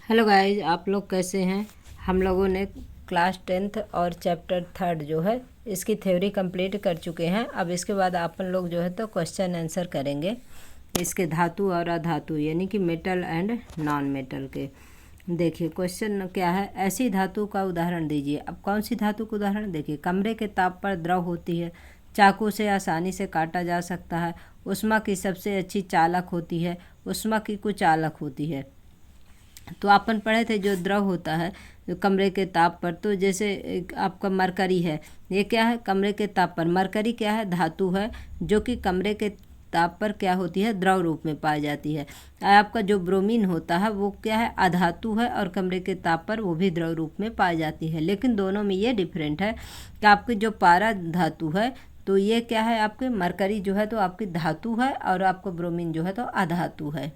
Hello guys, आप लोग कैसे हैं। हम लोगों ने क्लास 10th और चैप्टर 3 जो है इसकी थ्योरी कंप्लीट कर चुके हैं। अब इसके बाद अपन लोग जो है तो क्वेश्चन आंसर करेंगे इसके धातु और अधातु यानी कि मेटल एंड नॉन मेटल के। देखिए क्वेश्चन क्या है, ऐसी धातु का उदाहरण दीजिए। अब कौन सी धातु का उदाहरण देखिए। कमरे के ताप पर द्रव होती है, चाकू से आसानी से काटा जा सकता है, ऊष्मा की सबसे अच्छी चालक होती है, ऊष्मा की कुचालक होती है। तो अपन पढ़े थे जो द्रव होता है जो कमरे के ताप पर, तो जैसे आपका मरकरी है, ये क्या है कमरे के ताप पर। मरकरी क्या है, धातु है जो कि कमरे के ताप पर क्या होती है, द्रव रूप में पाई जाती है। आपका जो ब्रोमीन होता है वो क्या है, अधातु है और कमरे के ताप पर वो भी द्रव रूप में पाई जाती है। लेकिन दोनों में ये डिफरेंट है कि आपकी जो पारा धातु है तो ये क्या है, आपके मरकरी जो है तो आपकी धातु है और आपको ब्रोमीन जो है तो अधातु है।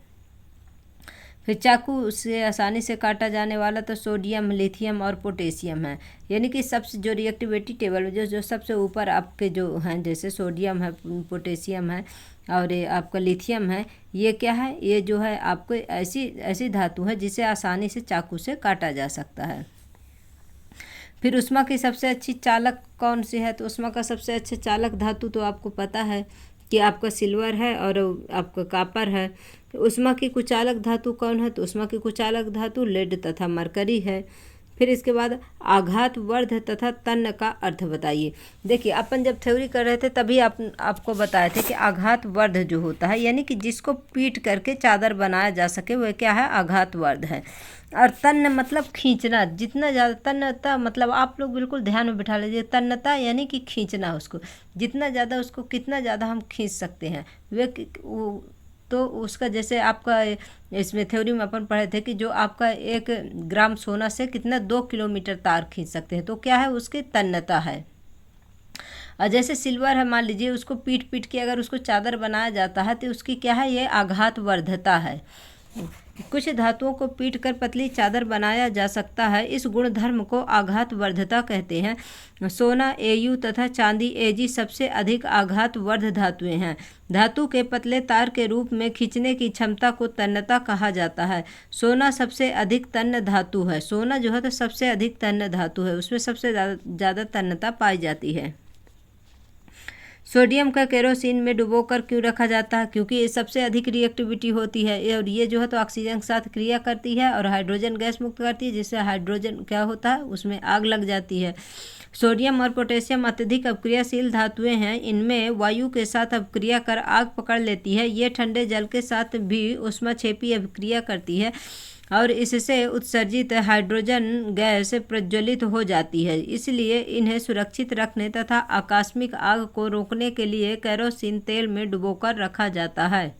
फिर चाकू से आसानी से काटा जाने वाला तो सोडियम, लिथियम और पोटेशियम है। यानी कि सबसे जो रिएक्टिविटी टेबल में जो सबसे ऊपर आपके जो हैं, जैसे सोडियम है, पोटेशियम है और ये आपका लिथियम है, ये क्या है, ये जो है आपको ऐसी ऐसी धातु है जिसे आसानी से चाकू से काटा जा सकता है। फिर ऊष्मा की सबसे अच्छी चालक कौन सी है, तो ऊष्मा का सबसे अच्छा चालक धातु तो आपको पता है कि आपका सिल्वर है और आपका कॉपर है। तो ऊष्मा की कुचालक धातु कौन है, तो ऊष्मा की कुचालक धातु लेड तथा मरकरी है। फिर इसके बाद आघात वर्ध तथा तन्य का अर्थ बताइए। देखिए अपन जब थ्योरी कर रहे थे तभी आपको बताए थे कि आघात वर्ध जो होता है यानी कि जिसको पीट करके चादर बनाया जा सके वह क्या है, आघात वर्ध है। और तन्य मतलब खींचना, जितना ज़्यादा तन्यता मतलब आप लोग बिल्कुल ध्यान में बिठा लीजिए, तन्यता यानी कि खींचना उसको, जितना ज़्यादा उसको कितना ज़्यादा हम खींच सकते हैं वो। तो उसका जैसे आपका इसमें थ्योरी में अपन पढ़े थे कि जो आपका 1 ग्राम सोना से कितना 2 किलोमीटर तार खींच सकते हैं, तो क्या है उसकी तन्यता है। और जैसे सिल्वर है, मान लीजिए उसको पीट पीट के अगर उसको चादर बनाया जाता है तो उसकी क्या है, ये आघात वर्धता है। कुछ धातुओं को पीट कर पतली चादर बनाया जा सकता है, इस गुणधर्म को आघात वर्धता कहते हैं। सोना Au तथा चांदी Ag सबसे अधिक आघात वर्ध धातुएं हैं। धातु के पतले तार के रूप में खींचने की क्षमता को तन्यता कहा जाता है। सोना सबसे अधिक तन्य धातु है। सोना जो है तो सबसे अधिक तन्य धातु है, उसमें सबसे ज़्यादा तन्यता पाई जाती है। सोडियम का केरोसिन में डुबोकर क्यों रखा जाता है, क्योंकि ये सबसे अधिक रिएक्टिविटी होती है और ये जो है तो ऑक्सीजन के साथ क्रिया करती है और हाइड्रोजन गैस मुक्त करती है, जिससे हाइड्रोजन क्या होता है, उसमें आग लग जाती है। सोडियम और पोटेशियम अत्यधिक अपक्रियाशील धातुएं हैं, इनमें वायु के साथ अपक्रिया कर आग पकड़ लेती है। ये ठंडे जल के साथ भी ऊष्माक्षेपी अभिक्रिया करती है और इससे उत्सर्जित हाइड्रोजन गैस प्रज्वलित हो जाती है। इसलिए इन्हें सुरक्षित रखने तथा आकस्मिक आग को रोकने के लिए केरोसिन तेल में डुबोकर रखा जाता है।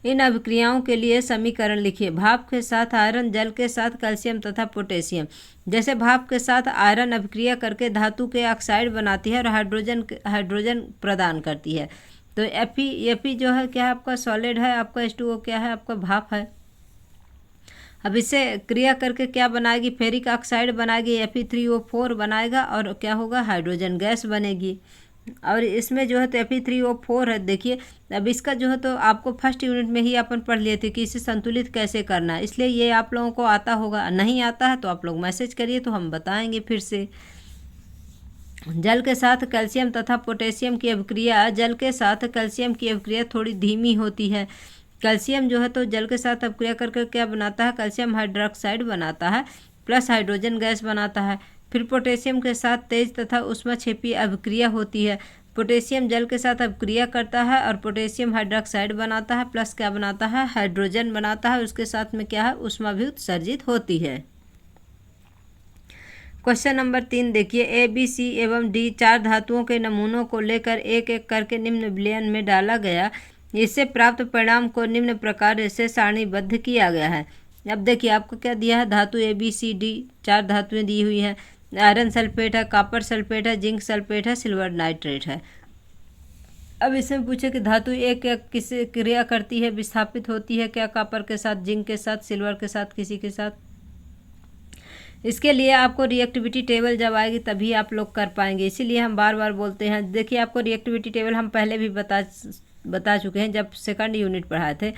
इन अभिक्रियाओं के लिए समीकरण लिखिए। भाप के साथ आयरन, जल के साथ कैल्शियम तथा पोटेशियम। जैसे भाप के साथ आयरन अभिक्रिया करके धातु के ऑक्साइड बनाती है और हाइड्रोजन प्रदान करती है। तो Fe जो है क्या है, आपका सॉलिड है, आपका H2O क्या है, आपका भाप है। अब इससे क्रिया करके क्या बनाएगी, फेरिक ऑक्साइड बनाएगी, Fe3O4 बनाएगा और क्या होगा, हाइड्रोजन गैस बनेगी। और इसमें जो है तो Fe3O4 है। देखिए अब इसका जो है तो आपको फर्स्ट यूनिट में ही अपन पढ़ लिए थे कि इसे संतुलित कैसे करना है, इसलिए ये आप लोगों को आता होगा। नहीं आता है तो आप लोग मैसेज करिए तो हम बताएंगे फिर से। जल के साथ कैल्शियम तथा पोटेशियम की अभिक्रिया, जल के साथ कैल्शियम की अभिक्रिया थोड़ी धीमी होती है। कैल्शियम जो है तो जल के साथ अभिक्रिया करके क्या बनाता है, कैल्शियम हाइड्रोक्साइड बनाता है प्लस हाइड्रोजन गैस बनाता है। फिर पोटेशियम के साथ तेज तथा ऊष्माक्षेपी अभिक्रिया होती है। पोटेशियम जल के साथ अभिक्रिया करता है और पोटेशियम हाइड्रोक्साइड बनाता है प्लस क्या बनाता है, हाइड्रोजन बनाता है। उसके साथ में क्या है, ऊष्मा भी उत्सर्जित होती है। क्वेश्चन नंबर 3 देखिए। A, B, C एवं D 4 धातुओं के नमूनों को लेकर एक एक करके निम्न विलयन में डाला गया। इससे प्राप्त परिणाम को निम्न प्रकार से सारणीबद्ध किया गया है। अब देखिए आपको क्या दिया है, धातु A, B, C, D 4 धातुएं दी हुई हैं। आयरन सल्फेट है, कॉपर सल्फेट है, जिंक सल्फेट है, सिल्वर नाइट्रेट है। अब इसमें पूछे कि धातु एक क्या किससे क्रिया करती है, विस्थापित होती है, क्या कॉपर के साथ, जिंक के साथ, सिल्वर के साथ, किसी के साथ। इसके लिए आपको रिएक्टिविटी टेबल जब आएगी तभी आप लोग कर पाएंगे, इसीलिए हम बार बार बोलते हैं। देखिए आपको रिएक्टिविटी टेबल हम पहले भी बता चुके हैं जब सेकंड यूनिट पढ़ाए थे।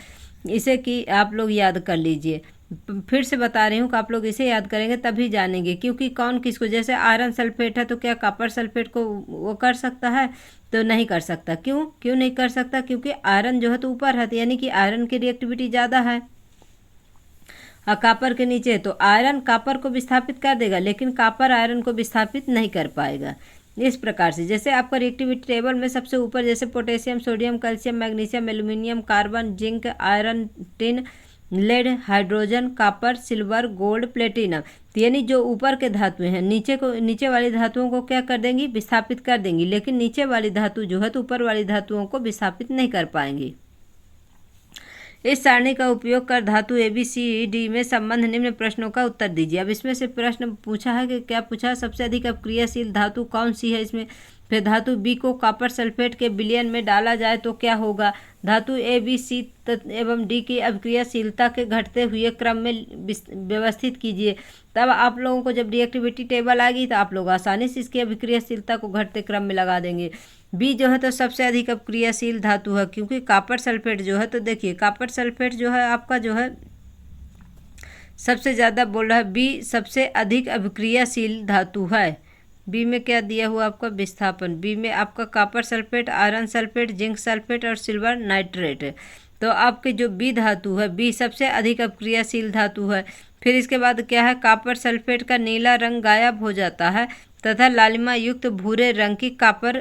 इसे कि आप लोग याद कर लीजिए। फिर से बता रही हूँ कि आप लोग इसे याद करेंगे तभी जानेंगे, क्योंकि कौन किसको, जैसे आयरन सल्फेट है तो क्या कॉपर सल्फेट को वो कर सकता है? तो नहीं कर सकता। क्यों क्यों नहीं कर सकता? क्योंकि आयरन जो है तो ऊपर है, यानी कि आयरन की रिएक्टिविटी ज़्यादा है और कॉपर के नीचे, तो आयरन कॉपर को विस्थापित कर देगा लेकिन कॉपर आयरन को विस्थापित नहीं कर पाएगा। इस प्रकार से जैसे आपका रिएक्टिविटी टेबल में सबसे ऊपर जैसे potassium, sodium, calcium, magnesium, aluminium, carbon, zinc, iron, tin, lead, hydrogen, copper, silver, gold, platinum, यानी जो ऊपर के धातु हैं नीचे वाली धातुओं को क्या कर देंगी? विस्थापित कर देंगी, लेकिन नीचे वाली धातु जो है तो ऊपर वाली धातुओं को विस्थापित नहीं कर पाएंगी। इस सारणी का उपयोग कर धातु ABCD में संबंध निम्न प्रश्नों का उत्तर दीजिए। अब इसमें से प्रश्न पूछा है कि क्या पूछा है? सबसे अधिक अपक्रियाशील धातु कौन सी है इसमें? फिर धातु B को कॉपर सल्फेट के विलयन में डाला जाए तो क्या होगा? धातु A, B, C एवं D की अपक्रियाशीलता के घटते हुए क्रम में व्यवस्थित कीजिए। तब आप लोगों को जब रिएक्टिविटी टेबल आएगी तो आप लोग आसानी से इसकी अभिक्रियाशीलता को घटते क्रम में लगा देंगे। बी जो है तो सबसे अधिक अपक्रियाशील धातु है, क्योंकि कॉपर सल्फेट जो है तो देखिए कॉपर सल्फेट जो है आपका जो है सबसे ज़्यादा बोल रहा है, बी सबसे अधिक अभिक्रियाशील धातु है। बी में क्या दिया हुआ आपका? विस्थापन। बी में आपका copper sulphate, iron sulphate, zinc sulphate और सिल्वर नाइट्रेट है। तो आपके जो बी धातु है, बी सबसे अधिक अपक्रियाशील धातु है। फिर इसके बाद क्या है? कॉपर सल्फेट का नीला रंग गायब हो जाता है तथा लालिमा युक्त भूरे रंग की कॉपर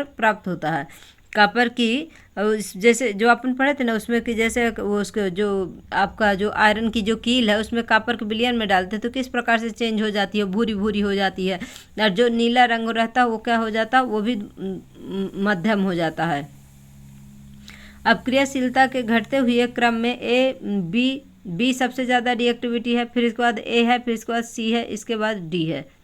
प्राप्त होता है। कॉपर की जैसे जो अपन पढ़े थे ना उसमें कि जैसे वो उसके जो आपका जो आयरन की जो कील है उसमें कॉपर के विलयन में डालते हैं तो किस प्रकार से चेंज हो जाती है? भूरी भूरी हो जाती है। और जो नीला रंग रहता है वो क्या हो जाता है? वो भी मध्यम हो जाता है। अपक्रियाशीलता के घटते हुए क्रम में बी सबसे ज़्यादा रिएक्टिविटी है, फिर इसके बाद ए है, फिर इसके बाद सी है, इसके बाद डी है।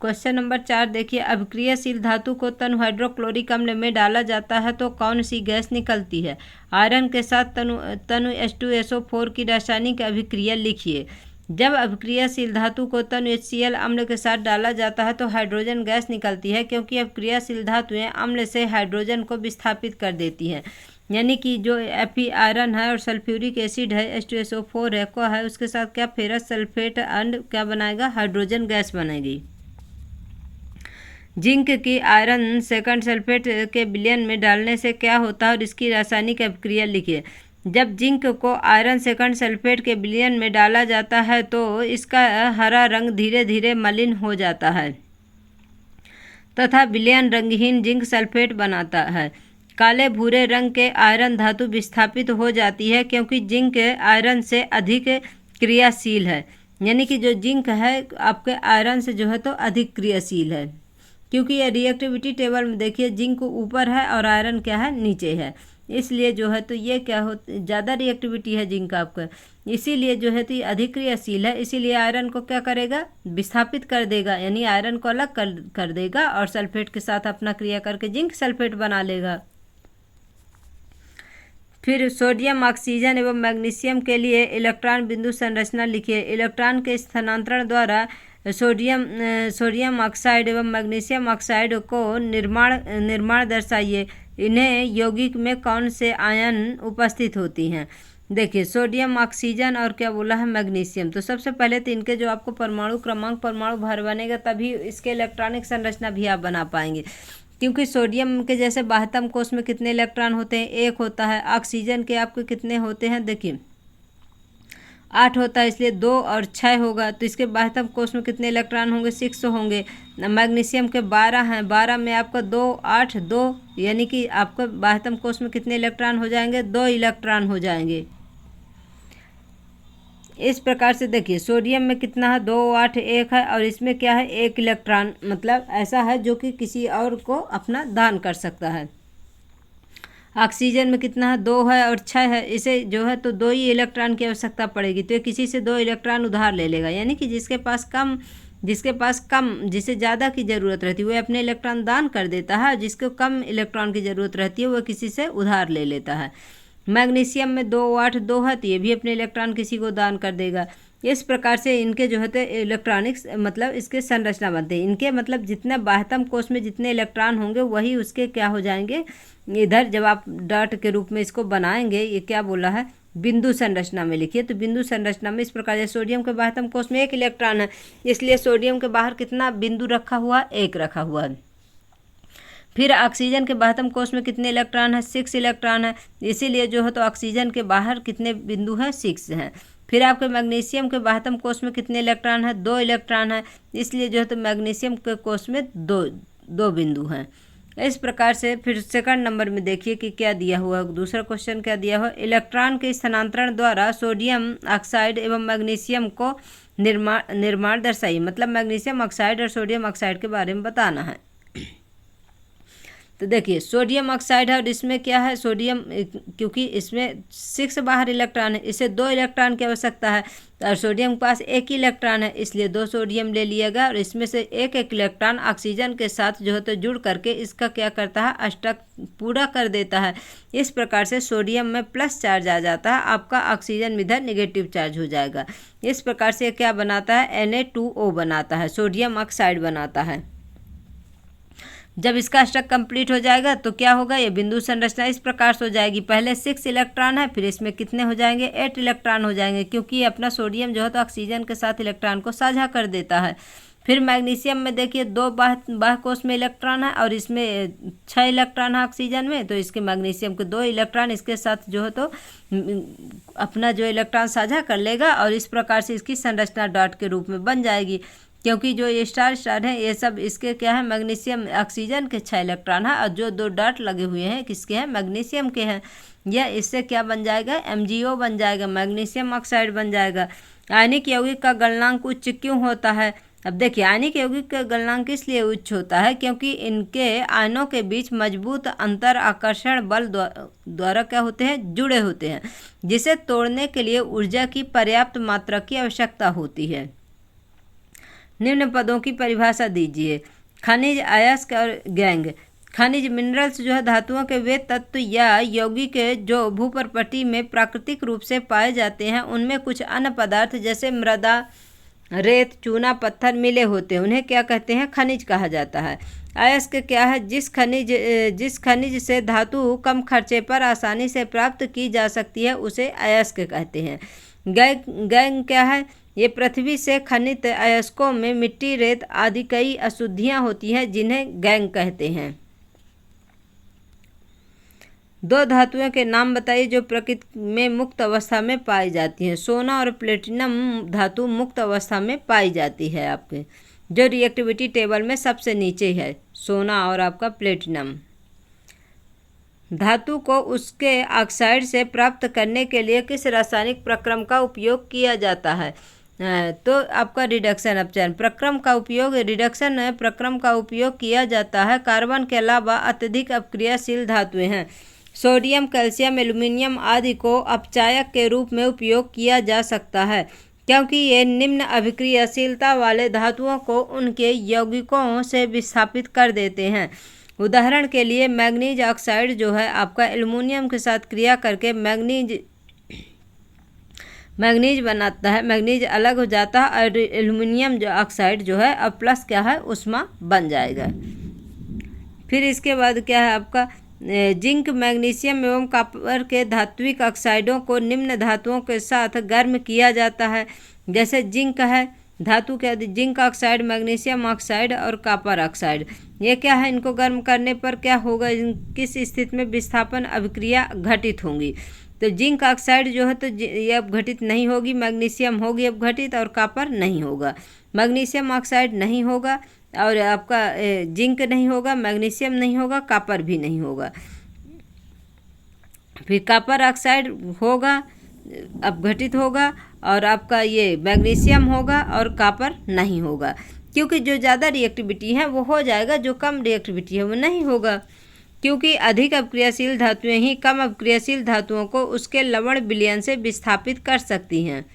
क्वेश्चन नंबर 4 देखिए, अभिक्रियाशील धातु को तनु हाइड्रोक्लोरिक अम्ल में डाला जाता है तो कौन सी गैस निकलती है? आयरन के साथ तनु H2SO4 की रासायनिक अभिक्रिया लिखिए। जब अभिक्रियाशील धातु को तनु HCl अम्ल के साथ डाला जाता है तो हाइड्रोजन गैस निकलती है, क्योंकि अभिक्रियाशील धातुएं अम्ल से हाइड्रोजन को विस्थापित कर देती हैं। यानी कि जो Fe आयरन है और सल्फ्यूरिक एसिड है H2SO4 है को है उसके साथ क्या फेरस सल्फेट एंड क्या बनाएगा? हाइड्रोजन गैस बनेगी। जिंक की आयरन सेकंड सल्फेट के विलयन में डालने से क्या होता है और इसकी रासायनिक अभिक्रिया लिखिए। जब जिंक को आयरन सेकंड सल्फेट के विलयन में डाला जाता है तो इसका हरा रंग धीरे धीरे मलिन हो जाता है तथा विलयन रंगहीन जिंक सल्फेट बनाता है। काले भूरे रंग के आयरन धातु विस्थापित हो जाती है क्योंकि जिंक आयरन से अधिक क्रियाशील है। यानी कि जो जिंक है आपके आयरन से जो है तो अधिक क्रियाशील है, क्योंकि ये रिएक्टिविटी टेबल में देखिए जिंक ऊपर है और आयरन क्या है? नीचे है। इसलिए जो है तो ये क्या हो ज़्यादा रिएक्टिविटी है जिंक आपका, इसीलिए जो है तो ये अधिक क्रियाशील है। इसीलिए आयरन को क्या करेगा? विस्थापित कर देगा, यानी आयरन को अलग कर देगा और सल्फेट के साथ अपना क्रिया करके जिंक सल्फेट बना लेगा। फिर सोडियम, ऑक्सीजन एवं मैग्नीशियम के लिए इलेक्ट्रॉन बिंदु संरचना लिखिए। इलेक्ट्रॉन के स्थानांतरण द्वारा सोडियम ऑक्साइड एवं मैग्नीशियम ऑक्साइड को निर्माण दर्शाइए। इन्हें यौगिक में कौन से आयन उपस्थित होती हैं? देखिए सोडियम, ऑक्सीजन और क्या बोला है? मैग्नीशियम। तो सबसे पहले तो इनके जो आपको परमाणु क्रमांक परमाणु भार बनेगा तभी इसके इलेक्ट्रॉनिक संरचना भी आप बना पाएंगे, क्योंकि सोडियम के जैसे बाह्यतम कोश में कितने इलेक्ट्रॉन होते हैं? 1 होता है। ऑक्सीजन के आपके कितने होते हैं? देखिए 8 होता है, इसलिए 2 और 6 होगा। तो इसके बाह्यतम कोश में कितने इलेक्ट्रॉन होंगे? 6 होंगे। मैग्नीशियम के 12 हैं, 12 में आपका 2 8 2, यानी कि आपका बाह्यतम कोश में कितने इलेक्ट्रॉन हो जाएंगे? 2 इलेक्ट्रॉन हो जाएंगे। इस प्रकार से देखिए सोडियम में कितना है? 2 8 1 है और इसमें क्या है? 1 इलेक्ट्रॉन, मतलब ऐसा है जो कि किसी और को अपना दान कर सकता है। ऑक्सीजन में कितना है? 2 है और 6 है, इसे जो है तो 2 ही इलेक्ट्रॉन की आवश्यकता पड़ेगी, तो ये किसी से 2 इलेक्ट्रॉन उधार ले लेगा। यानी कि जिसके पास कम जिसे ज़्यादा की ज़रूरत रहती है वो अपने इलेक्ट्रॉन दान कर देता है, जिसको कम इलेक्ट्रॉन की ज़रूरत रहती है वो किसी से उधार ले लेता है। मैग्नीशियम में 2 8 2 है तो ये भी अपने इलेक्ट्रॉन किसी को दान कर देगा। इस प्रकार से इनके जो होते हैं इलेक्ट्रॉनिक्स मतलब इसके संरचना बनते हैं। इनके मतलब जितने बाह्यतम कोश में जितने इलेक्ट्रॉन होंगे वही उसके क्या हो जाएंगे, इधर जब आप डॉट के रूप में इसको बनाएंगे, ये क्या बोला है, बिंदु संरचना में लिखिए। तो बिंदु संरचना में इस प्रकार से सोडियम के बाह्यतम कोश में 1 इलेक्ट्रॉन है, इसलिए सोडियम के बाहर कितना बिंदु रखा हुआ, 1 रखा हुआ है। फिर ऑक्सीजन के बाह्यतम कोश में कितने इलेक्ट्रॉन है, 6 इलेक्ट्रॉन है, इसीलिए जो है तो ऑक्सीजन के बाहर कितने बिंदु हैं, 6 हैं। फिर आपके मैग्नीशियम के बाह्यतम कोश में कितने इलेक्ट्रॉन है, 2 इलेक्ट्रॉन है, इसलिए जो है तो मैग्नीशियम के कोश में दो बिंदु हैं। इस प्रकार से फिर सेकंड नंबर में देखिए कि क्या दिया हुआ है, दूसरा क्वेश्चन क्या दिया हुआ, इलेक्ट्रॉन के स्थानांतरण द्वारा सोडियम ऑक्साइड एवं मैग्नीशियम को निर्माण दर्शाइए। मतलब मैग्नीशियम ऑक्साइड और सोडियम ऑक्साइड के बारे में बताना है। तो देखिए सोडियम ऑक्साइड है और इसमें क्या है, सोडियम क्योंकि इसमें 6 बाहर इलेक्ट्रॉन है, इसे 2 इलेक्ट्रॉन की आवश्यकता है और सोडियम के पास 1 ही इलेक्ट्रॉन है, इसलिए 2 सोडियम ले लिया गया और इसमें से एक इलेक्ट्रॉन ऑक्सीजन के साथ जो है तो जुड़ करके इसका क्या करता है, अष्टक पूरा कर देता है। इस प्रकार से सोडियम में प्लस चार्ज आ जाता है, आपका ऑक्सीजन में इधर निगेटिव चार्ज हो जाएगा। इस प्रकार से क्या बनाता है, Na2O बनाता है, सोडियम ऑक्साइड बनाता है। जब इसका अष्टक कंप्लीट हो जाएगा तो क्या होगा, ये बिंदु संरचना इस प्रकार से हो जाएगी। पहले 6 इलेक्ट्रॉन है, फिर इसमें कितने हो जाएंगे, 8 इलेक्ट्रॉन हो जाएंगे, क्योंकि अपना सोडियम जो है तो ऑक्सीजन के साथ इलेक्ट्रॉन को साझा कर देता है। फिर मैग्नीशियम में देखिए 2 बाह्य कोश में इलेक्ट्रॉन है और इसमें 6 इलेक्ट्रॉन है ऑक्सीजन में, तो इसके मैग्नीशियम के 2 इलेक्ट्रॉन इसके साथ जो है तो अपना जो इलेक्ट्रॉन साझा कर लेगा और इस प्रकार से इसकी संरचना डॉट के रूप में बन जाएगी। क्योंकि जो ये स्टार है ये सब इसके क्या है, मैग्नीशियम ऑक्सीजन के 6 इलेक्ट्रॉन है और जो 2 डॉट लगे हुए हैं किसके हैं, मैग्नीशियम के हैं। यह इससे क्या बन जाएगा, MgO बन जाएगा, मैग्नीशियम ऑक्साइड बन जाएगा। आयनिक यौगिक का गलनांक उच्च क्यों होता है। अब देखिए आयनिक यौगिक का गलनांक इसलिए उच्च होता है क्योंकि इनके आयनों के बीच मजबूत अंतर आकर्षण बल द्वारा क्या होते हैं, जुड़े होते हैं, जिसे तोड़ने के लिए ऊर्जा की पर्याप्त मात्रा की आवश्यकता होती है। निम्न पदों की परिभाषा दीजिए। खनिज, अयस्क और गैंग। खनिज मिनरल्स जो है धातुओं के वे तत्व या यौगिक जो भूपर्पटी में प्राकृतिक रूप से पाए जाते हैं, उनमें कुछ अन्य पदार्थ जैसे मृदा, रेत, चूना, पत्थर मिले होते हैं, उन्हें क्या कहते हैं, खनिज कहा जाता है। अयस्क क्या है, जिस खनिज से धातु कम खर्चे पर आसानी से प्राप्त की जा सकती है उसे अयस्क कहते हैं। गैंग क्या है, ये पृथ्वी से खनित अयस्कों में मिट्टी, रेत आदि कई अशुद्धियां होती हैं जिन्हें गैंग कहते हैं। 2 धातुओं के नाम बताइए जो प्रकृति में मुक्त अवस्था में पाई जाती हैं। सोना और प्लेटिनम धातु मुक्त अवस्था में पाई जाती है आपके, जो रिएक्टिविटी टेबल में सबसे नीचे है, सोना और आपका प्लेटिनम। धातु को उसके ऑक्साइड से प्राप्त करने के लिए किस रासायनिक प्रक्रम का उपयोग किया जाता है, तो आपका रिडक्शन अपचयन प्रक्रम का उपयोग, रिडक्शन प्रक्रम का उपयोग किया जाता है। कार्बन के अलावा अत्यधिक अपक्रियाशील धातुएं हैं। सोडियम, कैल्शियम, एल्यूमिनियम आदि को अपचायक के रूप में उपयोग किया जा सकता है क्योंकि ये निम्न अभिक्रियाशीलता वाले धातुओं को उनके यौगिकों से विस्थापित कर देते हैं। उदाहरण के लिए मैग्नीज ऑक्साइड जो है आपका एल्यूमिनियम के साथ क्रिया करके मैग्नीज बनाता है, मैग्नीज अलग हो जाता है और एल्यूमिनियम जो ऑक्साइड जो है अब प्लस क्या है, उष्मा बन जाएगा। फिर इसके बाद क्या है आपका जिंक, मैग्नीशियम एवं कॉपर के धात्विक ऑक्साइडों को निम्न धातुओं के साथ गर्म किया जाता है। जैसे जिंक है धातु के जिंक ऑक्साइड, मैग्नीशियम ऑक्साइड और कॉपर ऑक्साइड, ये क्या है, इनको गर्म करने पर क्या होगा, किस स्थिति में विस्थापन अभिक्रिया घटित होंगी। तो जिंक ऑक्साइड जो है तो ये अब घटित नहीं होगी, मैग्नीशियम होगी अब घटित और कॉपर नहीं होगा। मैग्नीशियम ऑक्साइड नहीं होगा और आपका जिंक नहीं होगा, मैग्नीशियम नहीं होगा, कॉपर भी नहीं होगा। फिर कॉपर ऑक्साइड होगा अब घटित होगा और आपका ये मैग्नीशियम होगा और कॉपर नहीं होगा, क्योंकि जो ज़्यादा रिएक्टिविटी है वो हो जाएगा, जो कम रिएक्टिविटी है वो नहीं होगा, क्योंकि अधिक अपक्रियाशील धातुएं ही कम अपक्रियाशील धातुओं को उसके लवण विलयन से विस्थापित कर सकती हैं।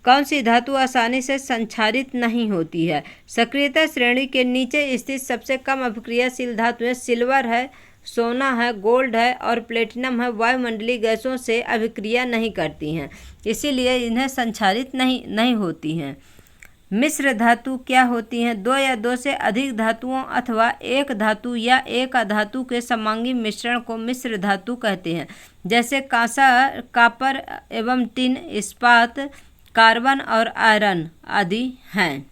कौन सी धातु आसानी से संक्षारित नहीं होती है। सक्रियता श्रेणी के नीचे स्थित सबसे कम अपक्रियाशील धातुएं सिल्वर है, सोना है, गोल्ड है और प्लेटिनम है वायुमंडलीय गैसों से अभिक्रिया नहीं करती हैं, इसीलिए इन्हें संक्षारित नहीं होती हैं। मिश्र धातु क्या होती हैं? दो या दो से अधिक धातुओं अथवा एक धातु या एक अधातु के समांगी मिश्रण को मिश्र धातु कहते हैं, जैसे कांसा, कॉपर एवं टिन, इस्पात, कार्बन और आयरन आदि हैं।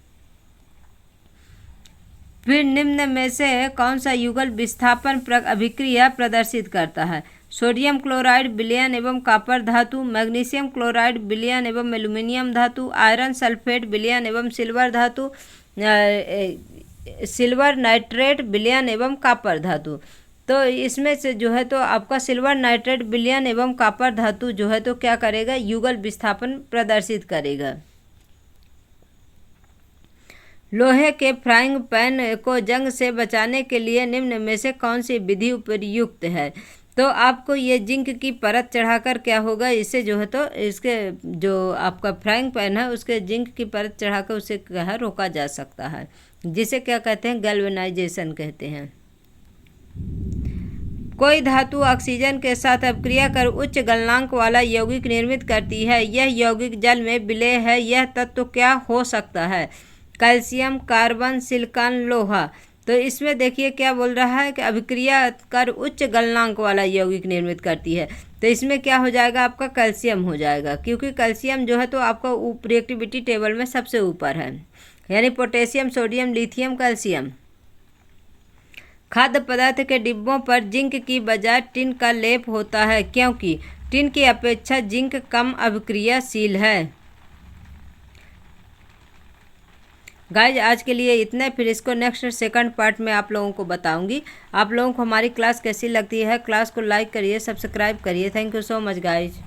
फिर निम्न में से कौन सा युगल विस्थापन अभिक्रिया प्रदर्शित करता है? सोडियम क्लोराइड विलयन एवं कॉपर धातु, मैग्नीशियम क्लोराइड विलयन एवं एल्यूमिनियम धातु, आयरन सल्फेट विलयन एवं सिल्वर धातु, सिल्वर नाइट्रेट विलयन एवं कॉपर धातु। तो इसमें से जो है तो आपका सिल्वर नाइट्रेट विलयन एवं कॉपर धातु जो है तो क्या करेगा? युगल विस्थापन प्रदर्शित करेगा। लोहे के फ्राइंग पैन को जंग से बचाने के लिए निम्न में से कौन सी विधि उपयुक्त है? तो आपको ये जिंक की परत चढ़ाकर क्या होगा, इससे जो है तो इसके जो आपका फ्राइंग पैन है उसके जिंक की परत चढ़ाकर उसे क्या है रोका जा सकता है, जिसे क्या कहते हैं? गैल्वेनाइजेशन कहते हैं। कोई धातु ऑक्सीजन के साथ अपक्रिया कर उच्च गलनांक वाला यौगिक निर्मित करती है, यह यौगिक जल में विलेय है, यह तत्व क्या हो सकता है? कैल्शियम, कार्बन, सिलिकॉन, लोहा। तो इसमें देखिए क्या बोल रहा है कि अभिक्रिया कर उच्च गलनांक वाला यौगिक निर्मित करती है, तो इसमें क्या हो जाएगा? आपका कैल्शियम हो जाएगा, क्योंकि कैल्शियम जो है तो आपका रिएक्टिविटी टेबल में सबसे ऊपर है, यानी पोटेशियम, सोडियम, लिथियम, कैल्शियम। खाद्य पदार्थ के डिब्बों पर जिंक की बजाय टिन का लेप होता है, क्योंकि टिन की अपेक्षा जिंक कम अभिक्रियाशील है। गाइज आज के लिए इतना, फिर इसको नेक्स्ट सेकंड पार्ट में आप लोगों को बताऊंगी। आप लोगों को हमारी क्लास कैसी लगती है? क्लास को लाइक करिए, सब्सक्राइब करिए। Thank you so much guys.